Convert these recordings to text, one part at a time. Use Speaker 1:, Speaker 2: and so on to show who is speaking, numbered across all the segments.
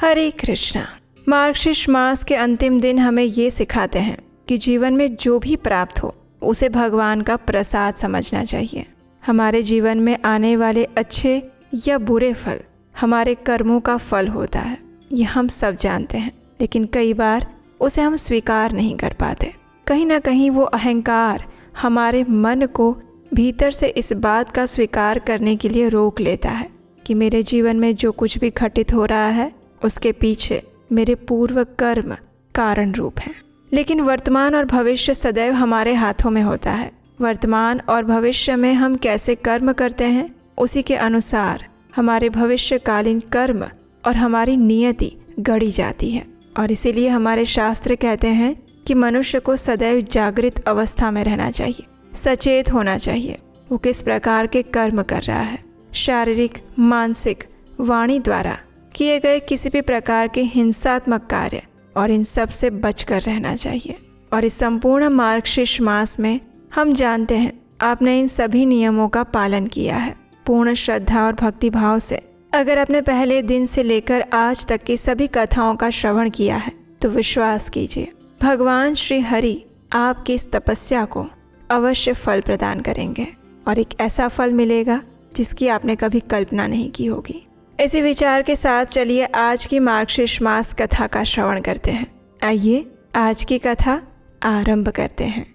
Speaker 1: हरे कृष्णा। मार्गशीर्ष मास के अंतिम दिन हमें ये सिखाते हैं कि जीवन में जो भी प्राप्त हो उसे भगवान का प्रसाद समझना चाहिए। हमारे जीवन में आने वाले अच्छे या बुरे फल हमारे कर्मों का फल होता है, ये हम सब जानते हैं, लेकिन कई बार उसे हम स्वीकार नहीं कर पाते। कहीं ना कहीं वो अहंकार हमारे मन को भीतर से इस बात का स्वीकार करने के लिए रोक लेता है कि मेरे जीवन में जो कुछ भी घटित हो रहा है उसके पीछे मेरे पूर्व कर्म कारण रूप हैं। लेकिन वर्तमान और भविष्य सदैव हमारे हाथों में होता है। वर्तमान और भविष्य में हम कैसे कर्म करते हैं उसी के अनुसार हमारे भविष्यकालीन कर्म और हमारी नियति गढ़ी जाती है। और इसीलिए हमारे शास्त्र कहते हैं कि मनुष्य को सदैव जागृत अवस्था में रहना चाहिए, सचेत होना चाहिए वो किस प्रकार के कर्म कर रहा है। शारीरिक, मानसिक, वाणी द्वारा किए गए किसी भी प्रकार के हिंसात्मक कार्य और इन सब से बचकर रहना चाहिए। और इस संपूर्ण मार्गशीर्ष मास में हम जानते हैं आपने इन सभी नियमों का पालन किया है पूर्ण श्रद्धा और भक्ति भाव से। अगर आपने पहले दिन से लेकर आज तक की सभी कथाओं का श्रवण किया है तो विश्वास कीजिए भगवान श्री हरि आपकी इस तपस्या को अवश्य फल प्रदान करेंगे और एक ऐसा फल मिलेगा जिसकी आपने कभी कल्पना नहीं की होगी। इसी विचार के साथ चलिए आज की मार्गशीर्ष मास कथा का श्रवण करते हैं। आइए आज की कथा आरंभ करते हैं।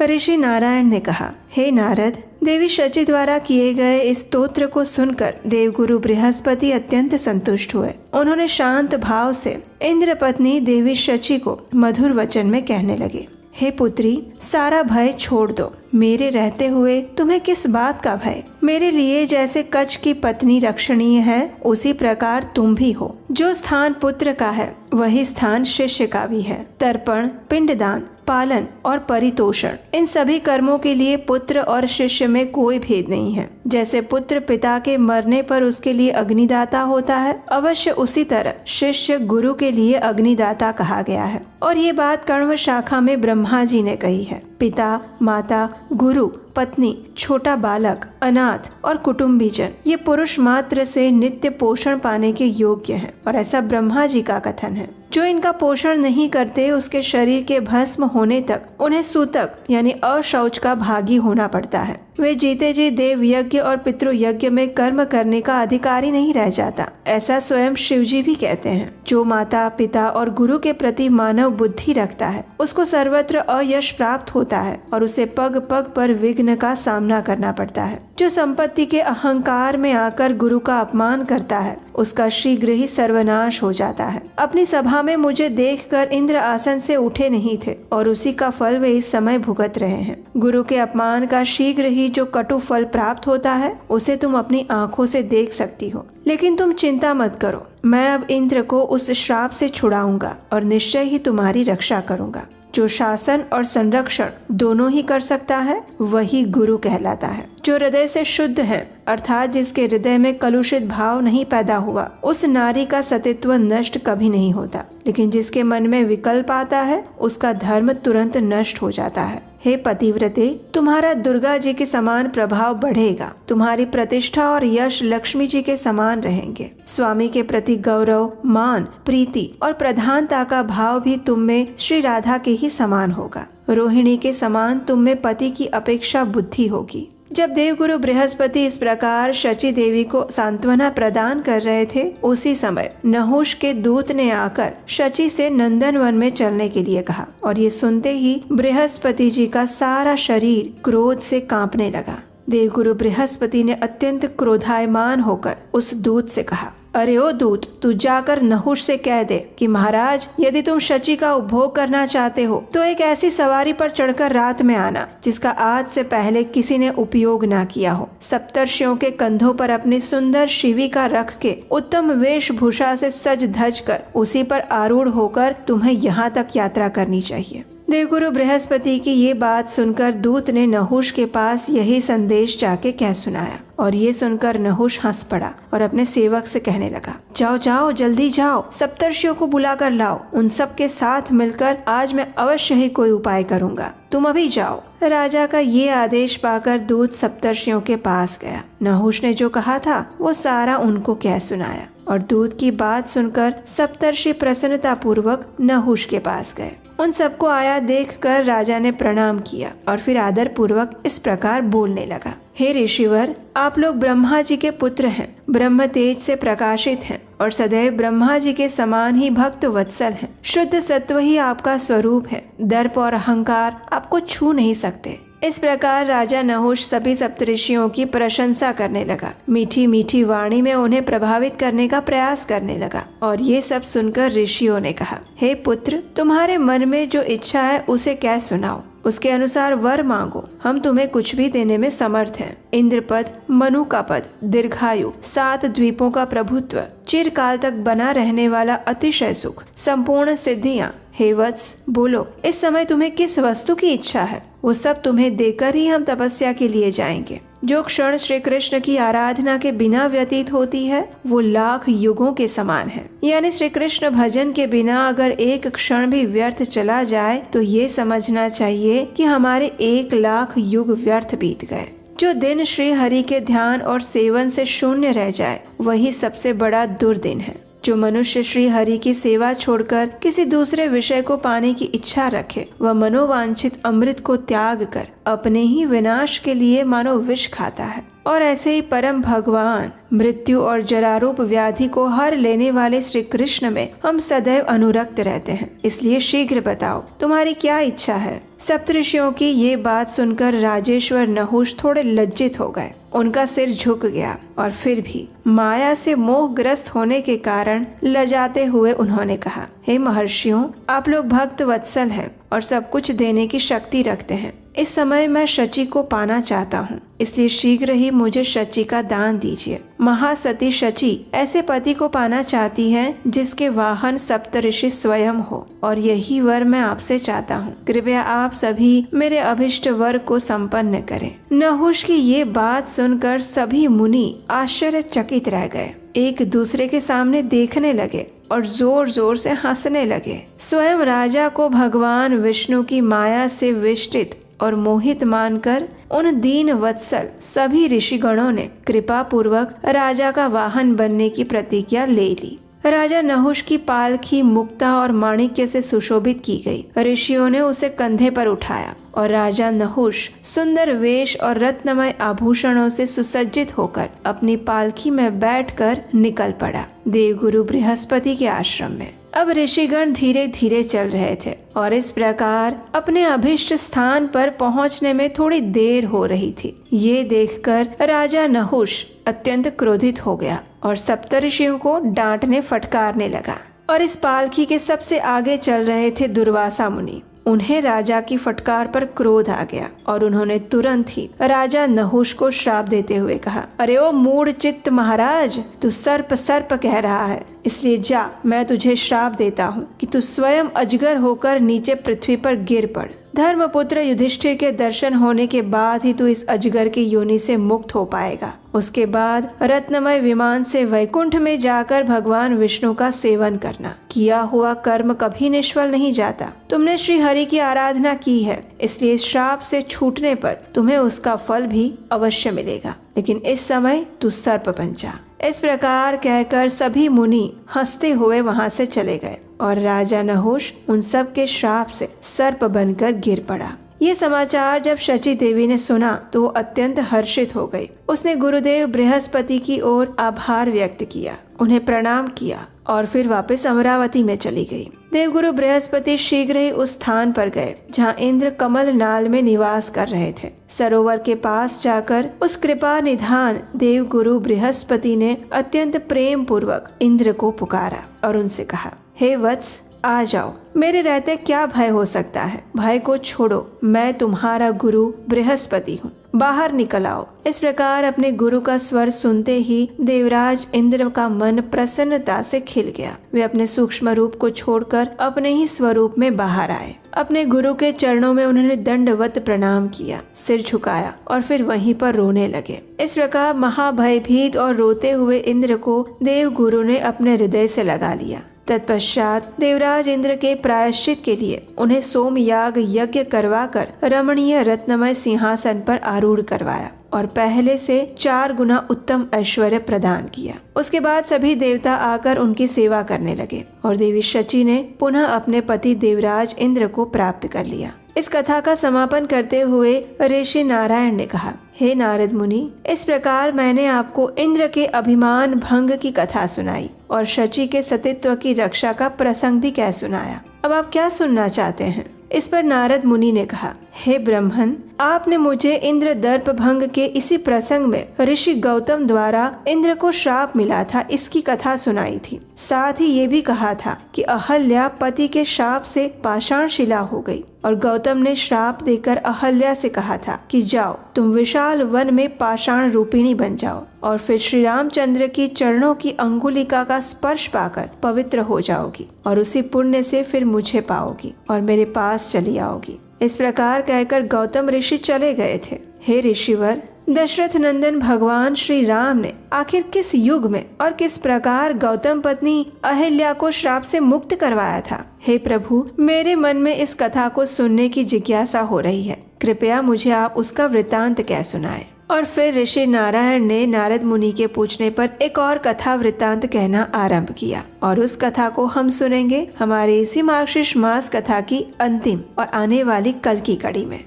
Speaker 2: ऋषि नारायण ने कहा, हे नारद, देवी शची द्वारा किए गए इस स्तोत्र को सुनकर देवगुरु बृहस्पति अत्यंत संतुष्ट हुए। उन्होंने शांत भाव से इंद्र पत्नी देवी शची को मधुर वचन में कहने लगे, हे पुत्री, सारा भय छोड़ दो। मेरे रहते हुए तुम्हें किस बात का भय? मेरे लिए जैसे कच्छ की पत्नी रक्षणीय है उसी प्रकार तुम भी हो। जो स्थान पुत्र का है वही स्थान शिष्य का भी है। तर्पण, पिंडदान, पालन और परितोषण, इन सभी कर्मों के लिए पुत्र और शिष्य में कोई भेद नहीं है। जैसे पुत्र पिता के मरने पर उसके लिए अग्निदाता होता है, अवश्य उसी तरह शिष्य गुरु के लिए अग्निदाता कहा गया है। और ये बात कण्व शाखा में ब्रह्मा जी ने कही है। पिता, माता, गुरु, पत्नी, छोटा बालक, अनाथ और कुटुंबीजन ये पुरुष मात्र से नित्य पोषण पाने के योग्य हैं और ऐसा ब्रह्मा जी का कथन है। जो इनका पोषण नहीं करते उसके शरीर के भस्म होने तक उन्हें सूतक यानी अशौच का भागी होना पड़ता है। वे जीते जी देव यज्ञ और पितृ यज्ञ में कर्म करने का अधिकारी नहीं रह जाता। ऐसा स्वयं शिवजी भी कहते हैं। जो माता, पिता और गुरु के प्रति मानव बुद्धि रखता है उसको सर्वत्र अयश प्राप्त होता है और उसे पग पग पर विघ्न का सामना करना पड़ता है। जो संपत्ति के अहंकार में आकर गुरु का अपमान करता है उसका शीघ्र ही सर्वनाश हो जाता है। अपनी सभा में मुझे देखकर इंद्र आसन से उठे नहीं थे और उसी का फल वे इस समय भुगत रहे हैं। गुरु के अपमान का शीघ्र ही जो कटु फल प्राप्त होता है उसे तुम अपनी आंखों से देख सकती हो। लेकिन तुम चिंता मत करो, मैं अब इंद्र को उस श्राप से छुड़ाऊंगा और निश्चय ही तुम्हारी रक्षा करूंगा। जो शासन और संरक्षण दोनों ही कर सकता है वही गुरु कहलाता है। जो हृदय से शुद्ध है अर्थात जिसके हृदय में कलुषित भाव नहीं पैदा हुआ उस नारी का सतीत्व नष्ट कभी नहीं होता। लेकिन जिसके मन में विकल्प आता है उसका धर्म तुरंत नष्ट हो जाता है। हे पतिव्रते, तुम्हारा दुर्गा जी के समान प्रभाव बढ़ेगा। तुम्हारी प्रतिष्ठा और यश लक्ष्मी जी के समान रहेंगे। स्वामी के प्रति गौरव, मान, प्रीति और प्रधानता का भाव भी तुम में श्री राधा के ही समान होगा। रोहिणी के समान तुम में पति की अपेक्षा बुद्धि होगी। जब देवगुरु बृहस्पति इस प्रकार शची देवी को सांत्वना प्रदान कर रहे थे उसी समय नहुष के दूत ने आकर शची से नंदनवन में चलने के लिए कहा और ये सुनते ही बृहस्पति जी का सारा शरीर क्रोध से कांपने लगा। देवगुरु बृहस्पति ने अत्यंत क्रोधायमान होकर उस दूत से कहा, अरे ओ दूत, तू जाकर नहुष से कह दे कि महाराज, यदि तुम शची का उपभोग करना चाहते हो तो एक ऐसी सवारी पर चढ़कर रात में आना जिसका आज से पहले किसी ने उपयोग ना किया हो। सप्तर्षियों के कंधों पर अपनी सुंदर शिविका रख के उत्तम वेशभूषा से सज धज कर उसी पर आरूढ़ होकर तुम्हें यहाँ तक यात्रा करनी चाहिए। देवगुरु बृहस्पति की ये बात सुनकर दूत ने नहुष के पास यही संदेश जाके कह सुनाया और ये सुनकर नहुष हंस पड़ा और अपने सेवक से कहने लगा, जाओ जाओ, जल्दी जाओ, सप्तर्षियों को बुला कर लाओ। उन सब के साथ मिलकर आज मैं अवश्य ही कोई उपाय करूंगा। तुम अभी जाओ। राजा का ये आदेश पाकर दूत सप्तर्षियों के पास गया। नहुष ने जो कहा था वो सारा उनको कह सुनाया। और दूत की बात सुनकर सप्तर्षि प्रसन्नता पूर्वक नहुष के पास गए। उन सबको आया देखकर राजा ने प्रणाम किया और फिर आदर पूर्वक इस प्रकार बोलने लगा। हे ऋषिवर, आप लोग ब्रह्मा जी के पुत्र हैं, ब्रह्म तेज से प्रकाशित हैं और सदैव ब्रह्मा जी के समान ही भक्त वत्सल हैं। शुद्ध सत्व ही आपका स्वरूप है। दर्प और अहंकार आपको छू नहीं सकते। इस प्रकार राजा नहुष सभी सप्तऋषियों की प्रशंसा करने लगा। मीठी मीठी वाणी में उन्हें प्रभावित करने का प्रयास करने लगा। और ये सब सुनकर ऋषियों ने कहा, हे पुत्र, तुम्हारे मन में जो इच्छा है उसे कह सुनाओ। उसके अनुसार वर मांगो, हम तुम्हें कुछ भी देने में समर्थ हैं। इंद्र पद, मनु का पद, दीर्घायु, 7 द्वीपों का प्रभुत्व, चिरकाल तक बना रहने वाला अतिशय सुख, संपूर्ण सिद्धियां। हे वत्स, बोलो, इस समय तुम्हें किस वस्तु की इच्छा है? वो सब तुम्हें देकर ही हम तपस्या के लिए जाएंगे। जो क्षण श्री कृष्ण की आराधना के बिना व्यतीत होती है वो लाख युगों के समान है। यानी श्री कृष्ण भजन के बिना अगर एक क्षण भी व्यर्थ चला जाए तो ये समझना चाहिए कि हमारे 1 लाख युग व्यर्थ बीत गए। जो दिन श्री हरि के ध्यान और सेवन से शून्य रह जाए वही सबसे बड़ा दुर्दिन है। जो मनुष्य श्री हरि की सेवा छोड़कर किसी दूसरे विषय को पाने की इच्छा रखे वह मनोवांछित अमृत को त्याग कर अपने ही विनाश के लिए मानो विष खाता है। और ऐसे ही परम भगवान मृत्यु और जरारूप व्याधि को हर लेने वाले श्री कृष्ण में हम सदैव अनुरक्त रहते हैं। इसलिए शीघ्र बताओ, तुम्हारी क्या इच्छा है? सप्तऋषियों की ये बात सुनकर राजेश्वर नहुष थोड़े लज्जित हो गए। उनका सिर झुक गया और फिर भी माया से मोहग्रस्त होने के कारण लजाते हुए उन्होंने कहा, हे महर्षियों, आप लोग भक्त वत्सल हैं और सब कुछ देने की शक्ति रखते हैं। इस समय मैं शची को पाना चाहता हूँ, इसलिए शीघ्र ही मुझे शची का दान दीजिए। महासती शची ऐसे पति को पाना चाहती है जिसके वाहन सप्तऋषि स्वयं हो और यही वर मैं आपसे चाहता हूँ। कृपया आप सभी मेरे अभिष्ट वर को संपन्न करें। नहुष की ये बात सुनकर सभी मुनि आश्चर्यचकित रह गए, एक दूसरे के सामने देखने लगे और जोर जोर से हंसने लगे। स्वयं राजा को भगवान विष्णु की माया से विष्टित और मोहित मानकर उन दीन वत्सल सभी ऋषिगणों ने कृपा पूर्वक राजा का वाहन बनने की प्रतिज्ञा ले ली। राजा नहुष की पालकी मुक्ता और माणिक्य से सुशोभित की गई। ऋषियों ने उसे कंधे पर उठाया और राजा नहुष सुंदर वेश और रत्नमय आभूषणों से सुसज्जित होकर अपनी पालकी में बैठकर निकल पड़ा देवगुरु बृहस्पति के आश्रम में। अब ऋषिगण धीरे धीरे चल रहे थे और इस प्रकार अपने अभिष्ट स्थान पर पहुंचने में थोड़ी देर हो रही थी। ये देखकर राजा नहुष अत्यंत क्रोधित हो गया और सप्तऋषियों को डांटने फटकारने लगा। और इस पालकी के सबसे आगे चल रहे थे दुर्वासा मुनि। उन्हें राजा की फटकार पर क्रोध आ गया और उन्होंने तुरंत ही राजा नहुष को श्राप देते हुए कहा, अरे ओ मूढ़ चित्त महाराज, तू सर्प सर्प कह रहा है, इसलिए जा, मैं तुझे श्राप देता हूँ कि तू स्वयं अजगर होकर नीचे पृथ्वी पर गिर पड़। धर्मपुत्र युधिष्ठिर के दर्शन होने के बाद ही तू इस अजगर की योनि से मुक्त हो पाएगा। उसके बाद रत्नमय विमान से वैकुंठ में जाकर भगवान विष्णु का सेवन करना। किया हुआ कर्म कभी निष्फल नहीं जाता। तुमने श्री हरि की आराधना की है, इसलिए श्राप से छूटने पर तुम्हें उसका फल भी अवश्य मिलेगा, लेकिन इस समय तू सर्प बन जा। इस प्रकार कहकर सभी मुनि हंसते हुए वहां से चले गए और राजा नहुष उन सब के श्राप से सर्प बनकर गिर पड़ा। ये समाचार जब शची देवी ने सुना तो वो अत्यंत हर्षित हो गई। उसने गुरुदेव बृहस्पति की ओर आभार व्यक्त किया, उन्हें प्रणाम किया और फिर वापस अमरावती में चली गई। देवगुरु बृहस्पति शीघ्र ही उस स्थान पर गए जहाँ इंद्र कमल नाल में निवास कर रहे थे। सरोवर के पास जाकर उस कृपा निधान देवगुरु बृहस्पति ने अत्यंत प्रेम पूर्वक इंद्र को पुकारा और उनसे कहा, हे वत्स, आ जाओ, मेरे रहते क्या भय हो सकता है। भय को छोड़ो, मैं तुम्हारा गुरु बृहस्पति हूँ, बाहर निकल आओ। इस प्रकार अपने गुरु का स्वर सुनते ही देवराज इंद्र का मन प्रसन्नता से खिल गया। वे अपने सूक्ष्म रूप को छोड़कर अपने ही स्वरूप में बाहर आए। अपने गुरु के चरणों में उन्होंने दंडवत प्रणाम किया, सिर झुकाया और फिर वहीं पर रोने लगे। इस प्रकार महाभयभीत और रोते हुए इंद्र को देव गुरु ने अपने हृदय से लगा लिया। तत्पश्चात देवराज इंद्र के प्रायश्चित के लिए उन्हें सोमयाग यज्ञ करवाकर रमणीय रत्नमय सिंहासन पर आरूढ़ करवाया और पहले से 4 गुना उत्तम ऐश्वर्य प्रदान किया। उसके बाद सभी देवता आकर उनकी सेवा करने लगे और देवी शची ने पुनः अपने पति देवराज इंद्र को प्राप्त कर लिया। इस कथा का समापन करते हुए ऋषि नारायण ने कहा, हे नारद मुनि, इस प्रकार मैंने आपको इंद्र के अभिमान भंग की कथा सुनाई और शची के सतीत्व की रक्षा का प्रसंग भी कह सुनाया। अब आप क्या सुनना चाहते हैं? इस पर नारद मुनि ने कहा, हे ब्रह्मन, आपने मुझे इंद्र दर्प भंग के इसी प्रसंग में ऋषि गौतम द्वारा इंद्र को श्राप मिला था इसकी कथा सुनाई थी। साथ ही ये भी कहा था कि अहल्या पति के श्राप से पाषाण शिला हो गई और गौतम ने श्राप देकर अहल्या से कहा था कि जाओ तुम विशाल वन में पाषाण रूपिणी बन जाओ और फिर श्री रामचंद्र की चरणों की अंगुलिका का स्पर्श पाकर पवित्र हो जाओगी और उसी पुण्य से फिर मुझे पाओगी और मेरे पास चली आओगी। इस प्रकार कहकर गौतम ऋषि चले गए थे। हे ऋषिवर, दशरथ नंदन भगवान श्री राम ने आखिर किस युग में और किस प्रकार गौतम पत्नी अहिल्या को श्राप से मुक्त करवाया था? हे प्रभु, मेरे मन में इस कथा को सुनने की जिज्ञासा हो रही है। कृपया मुझे आप उसका वृतांत कह सुनाएं। और फिर ऋषि नारायण ने नारद मुनि के पूछने पर एक और कथा वृतांत कहना आरंभ किया और उस कथा को हम सुनेंगे हमारे इसी मार्गशीर्ष मास कथा की अंतिम और आने वाली कल की कड़ी में।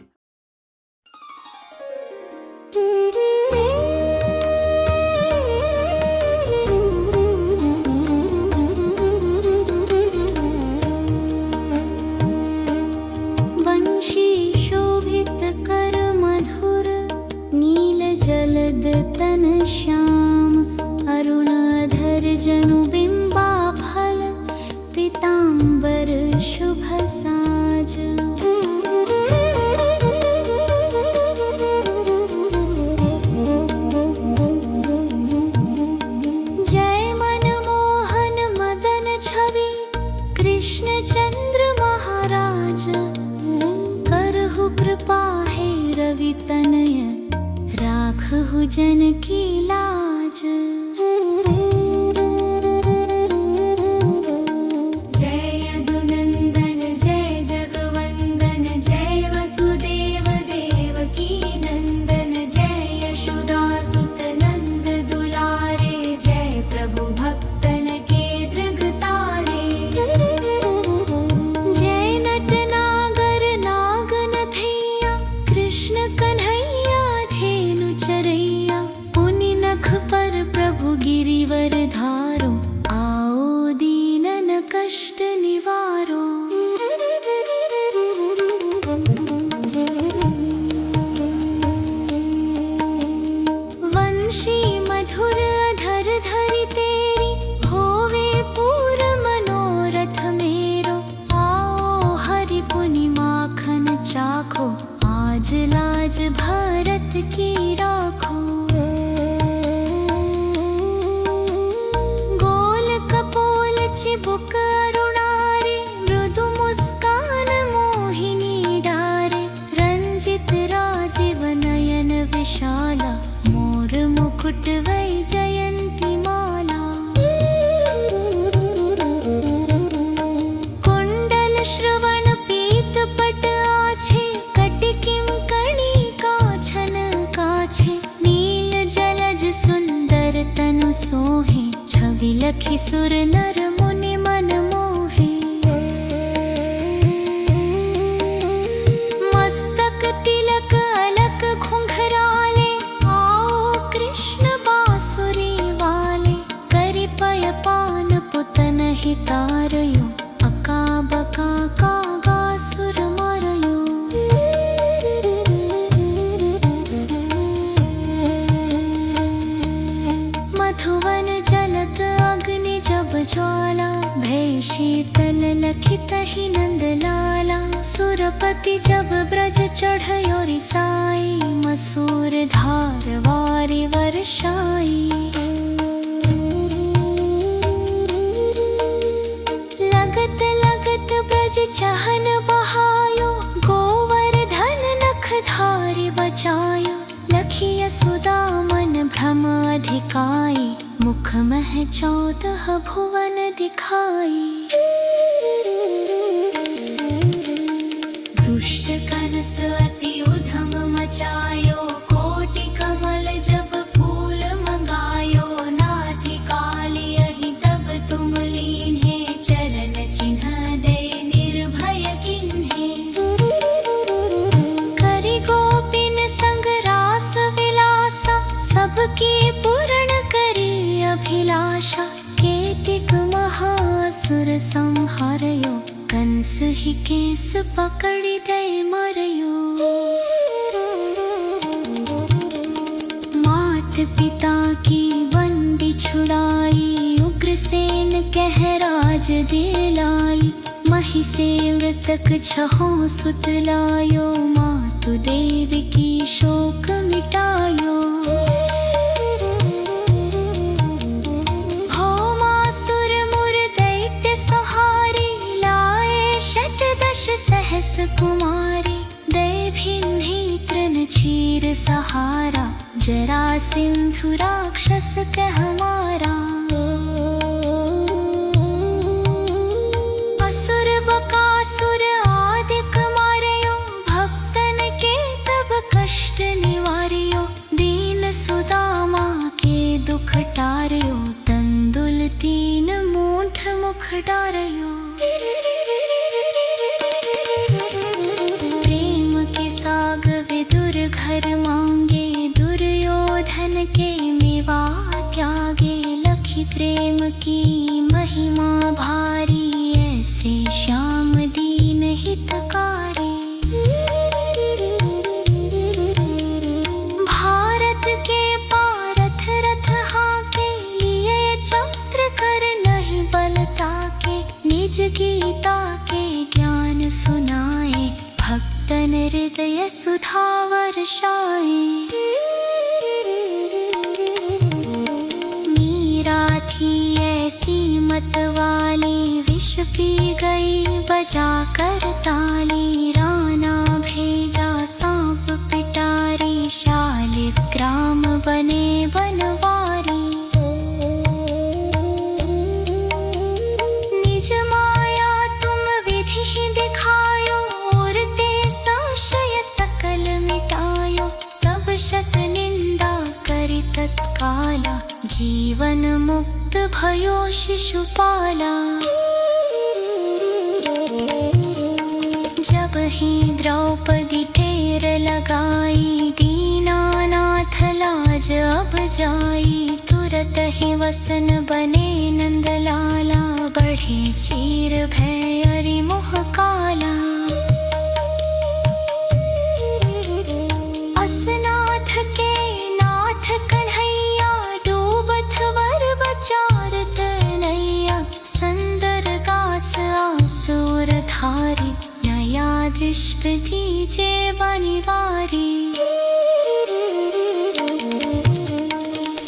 Speaker 3: तन श्याम अरुणाधर जनु बिंबा फल पीतांबर शुभ साज। जय मनमोहन मदन छवि कृष्ण चंद्र महाराज करहु कृपा है रवि तनय राखहु जन की लाज। जय यदुनंदन जय जगवंदन जय वसुदेव देवकी नंदन जय यशोदा सुत नंद दुलारे जय प्रभु भक्तन के दृग तारे। जय नट नागर नागन थैया कृष्ण कन्हैया धेनु चरैया पुनि नख पर प्रभु गिरिवर धारो आओ दीनन कष्ट निवारो। वंशी मधुर अधर धरि तेरी होवे पूर मनोरथ मेरो आओ हरि पुनि माखन चाखो आज लाज भारत की राखो। गोल कपोल चिबुक अरुणारे मृदु मुस्कान मोहिनी डारे रंजित राजीव नयन विशाला मोर मुकुट वैजयंती माला। कुंडल श्रवण पीत पट आछे कटिकिम कणिका छन काछे नील जलज सुंदर तनु सोहे छवि लखी सुर नर मुनि मन मोहे। मस्तक तिलक अलक घुंघराले आओ कृष्ण बांसुरी वाले करि पय पान पुतन हितारयो अका बका कागा सुर मारयो। मधुवन जलत अग्नि जब ज्वाला भय शीतल लखित ही नंद लाला। सुरपति जब ब्रज चढ़यो रिसाई मसूर धार वारि वर्षाई। लगत लगत ब्रज चहन बहायो गोवर्धन नख धारि बचायो। लखिय सुदा मन भ्रम अधिकाई मुख मह 14 भुवन दिखाई। दुष्ट कनस अति उधम मचायो कोटि कम असुर संहारयो, कंस ही केस पकड़ी दे मरयो। मात पिता की बंदी छुड़ाई, उग्रसेन कह राज दिलाई। मही से मृतक छहों सुत लायो, मातु देव की शोक मिटायो। भौमासुर मुर दैत्य सहारी, लाए शतदश सहस कुमारी। दय भिन्ही तृण चीर सहारा, जरा सिंधु राक्षस कह मारा। असुर बकासुर आदिक मारयो, भक्तन के तब कष्ट निवार्यो। दीन सुदामा के दुख टार्यो, तंदुल 3 मूठ मुख डारयो। प्रेम के साग विदुर घर मांगे, दुर्योधन के मेवा त्यागे। लखी प्रेम की महिमा भारी, ऐसे श्याम दीन हितकारी। भारत के पारथ रथ हाके, लिए चक्र कर नहीं बलता के। निज गीता के ज्ञान सुनाए, भक्तन हृदय सुधा वर्षाए। मीरा थी ऐसी मत वाली, विष पी गई बजा कर ताली। राना भेजा सांप पिटारी, शालिग्राम बने बनवारी। निज माया तुम विधि ही दिखायो, और ते संशय सकल मिटायो। तब शत निंदा करि तत्काला, जीवन मुक्त भयो शिशुपाला। जब ही द्रौपदी ढेर लगाई, दीनानाथ लाज अब जाई। तुरत ही वसन बने नंदलाला, बढ़े चीर भय अरि मुह काला। असनाथ के नाथ कन्हैया, डूबत वर बचारत नैया। संदर गास आसुर धारी, नया दृष्ट दीजे बनिवारी।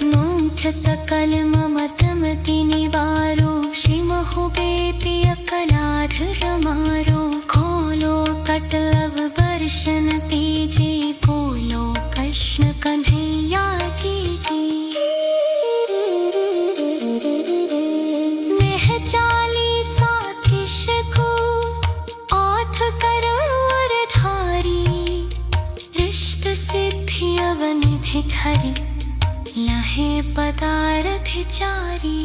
Speaker 3: मूठ सकल ममत मति निवारो, शिमहु बेपि अकलाधर मारो। खोलो कटव वर्षन तेजे, बोलो कृष्ण कन्हैया कीजे। नेह चालीसा कृष को, आठ करोड़ धारी। रिष्ट सिद्धि अवनिधि धरि, लहे पदार्थ चारी।